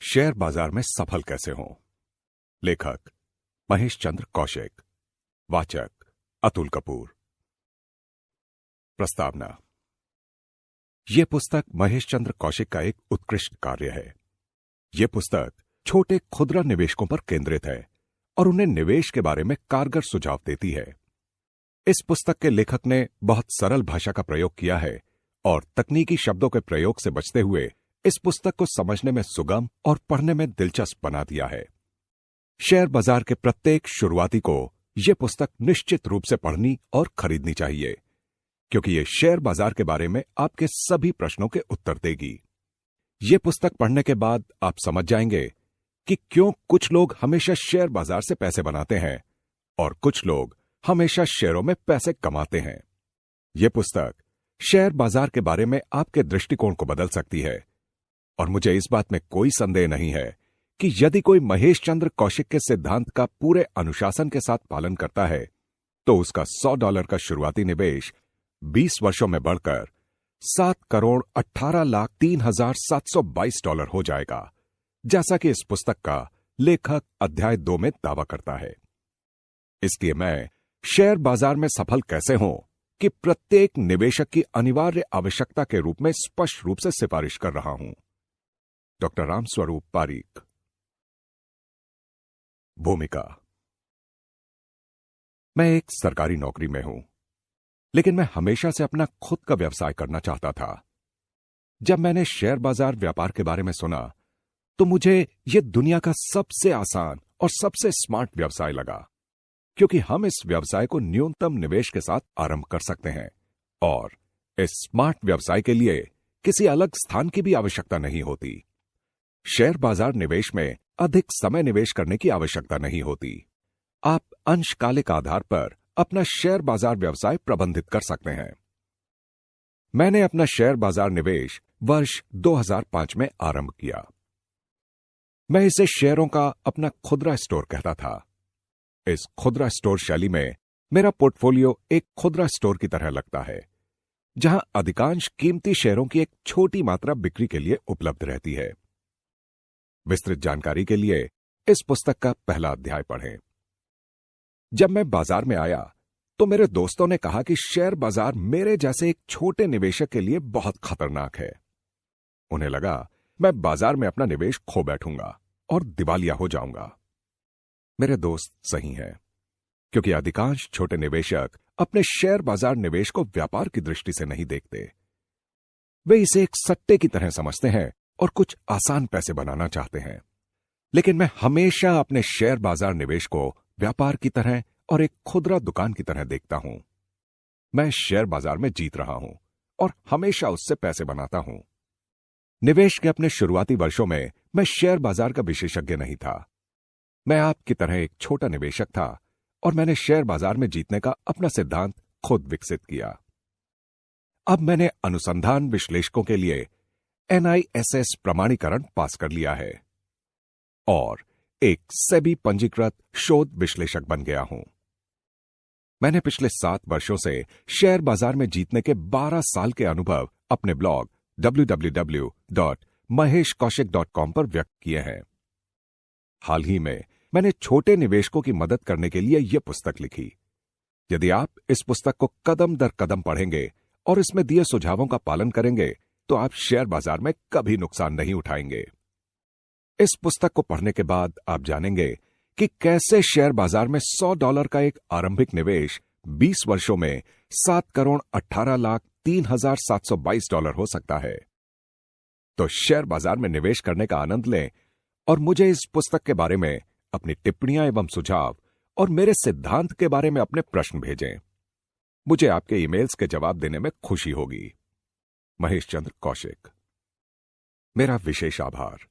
Share बाजार में सफल कैसे हों। लेखक महेश चंद्र कौशिक। वाचक अतुल कपूर। प्रस्तावना। यह पुस्तक महेश चंद्र कौशिक का एक उत्कृष्ट कार्य है। यह पुस्तक छोटे खुदरा निवेशकों पर केंद्रित है और उन्हें निवेश के बारे में कारगर सुझाव देती है। इस पुस्तक के लेखक ने बहुत सरल भाषा का प्रयोग किया है और तकनीकी शब्दों के प्रयोग से बचते हुए इस पुस्तक को समझने में सुगम और पढ़ने में दिलचस्प बना दिया है। शेयर बाजार के प्रत्येक शुरुआती को यह पुस्तक निश्चित रूप से पढ़नी और खरीदनी चाहिए, क्योंकि यह शेयर बाजार के बारे में आपके सभी प्रश्नों के उत्तर देगी। यह पुस्तक पढ़ने के बाद आप समझ जाएंगे कि क्यों कुछ लोग हमेशा शेयर बाजार से पैसे बनाते हैं और कुछ लोग हमेशा शेयरों में पैसे कमाते हैं। यह पुस्तक शेयर बाजार के बारे में आपके दृष्टिकोण को बदल सकती है और मुझे इस बात में कोई संदेह नहीं है कि यदि कोई महेश चंद्र कौशिक के सिद्धांत का पूरे अनुशासन के साथ पालन करता है तो उसका $100 का शुरुआती निवेश 20 वर्षों में बढ़कर $7,18,03,722 हो जाएगा, जैसा कि इस पुस्तक का लेखक अध्याय 2 में दावा करता है। इसलिए मैं शेयर बाजार में सफल कैसे हों कि प्रत्येक निवेशक की अनिवार्य आवश्यकता के रूप में स्पष्ट रूप से सिफारिश कर रहा हूं। डॉक्टर रामस्वरूप पारीक। भूमिका। मैं एक सरकारी नौकरी में हूं, लेकिन मैं हमेशा से अपना खुद का व्यवसाय करना चाहता था। जब मैंने शेयर बाजार व्यापार के बारे में सुना तो मुझे यह दुनिया का सबसे आसान और सबसे स्मार्ट व्यवसाय लगा, क्योंकि हम इस व्यवसाय को न्यूनतम निवेश के साथ आरंभ कर सकते हैं और इस स्मार्ट व्यवसाय के लिए किसी अलग स्थान की भी आवश्यकता नहीं होती। शेयर बाजार निवेश में अधिक समय निवेश करने की आवश्यकता नहीं होती। आप अंशकालिक आधार पर अपना शेयर बाजार व्यवसाय प्रबंधित कर सकते हैं। मैंने अपना शेयर बाजार निवेश वर्ष 2005 में आरंभ किया। मैं इसे शेयरों का अपना खुदरा स्टोर कहता था। इस खुदरा स्टोर शैली में मेरा पोर्टफोलियो एक खुदरा स्टोर की तरह लगता है, जहां अधिकांश कीमती शेयरों की एक छोटी मात्रा बिक्री के लिए उपलब्ध रहती है। विस्तृत जानकारी के लिए इस पुस्तक का पहला अध्याय पढ़ें। जब मैं बाजार में आया तो मेरे दोस्तों ने कहा कि शेयर बाजार मेरे जैसे एक छोटे निवेशक के लिए बहुत खतरनाक है। उन्हें लगा मैं बाजार में अपना निवेश खो बैठूंगा और दिवालिया हो जाऊंगा। मेरे दोस्त सही हैं, क्योंकि अधिकांश छोटे निवेशक अपने शेयर बाजार निवेश को व्यापार की दृष्टि से नहीं देखते। वे इसे एक सट्टे की तरह समझते हैं और कुछ आसान पैसे बनाना चाहते हैं। लेकिन मैं हमेशा अपने शेयर बाजार निवेश को व्यापार की तरह और एक खुदरा दुकान की तरह देखता हूं। मैं शेयर बाजार में जीत रहा हूं और हमेशा उससे पैसे बनाता हूं। निवेश के अपने शुरुआती वर्षों में मैं शेयर बाजार का विशेषज्ञ नहीं था। मैं आपकी तरह एक छोटा निवेशक था और मैंने शेयर बाजार में जीतने का अपना सिद्धांत खुद विकसित किया। अब मैंने अनुसंधान विश्लेषकों के लिए NISS प्रमाणीकरण पास कर लिया है और एक सेबी पंजीकृत शोध विश्लेषक बन गया हूं। मैंने पिछले 7 वर्षों से शेयर बाजार में जीतने के 12 साल के अनुभव अपने ब्लॉग www.maheshkaushik.com पर व्यक्त किए हैं। हाल ही में मैंने छोटे निवेशकों की मदद करने के लिए यह पुस्तक लिखी। यदि आप इस पुस्तक को कदम दर कदम पढ़ेंगे और इसमें दिए सुझावों का पालन करेंगे तो आप शेयर बाजार में कभी नुकसान नहीं उठाएंगे। इस पुस्तक को पढ़ने के बाद आप जानेंगे कि कैसे शेयर बाजार में $100 का एक आरंभिक निवेश 20 वर्षों में $7,18,03,722 हो सकता है। तो शेयर बाजार में निवेश करने का आनंद लें और मुझे इस पुस्तक के बारे में अपनी टिप्पणियां एवं सुझाव और मेरे सिद्धांत के बारे में अपने प्रश्न भेजें। मुझे आपके ईमेल्स के जवाब देने में खुशी होगी। महेश चंद्र कौशिक। मेरा विशेष आभार।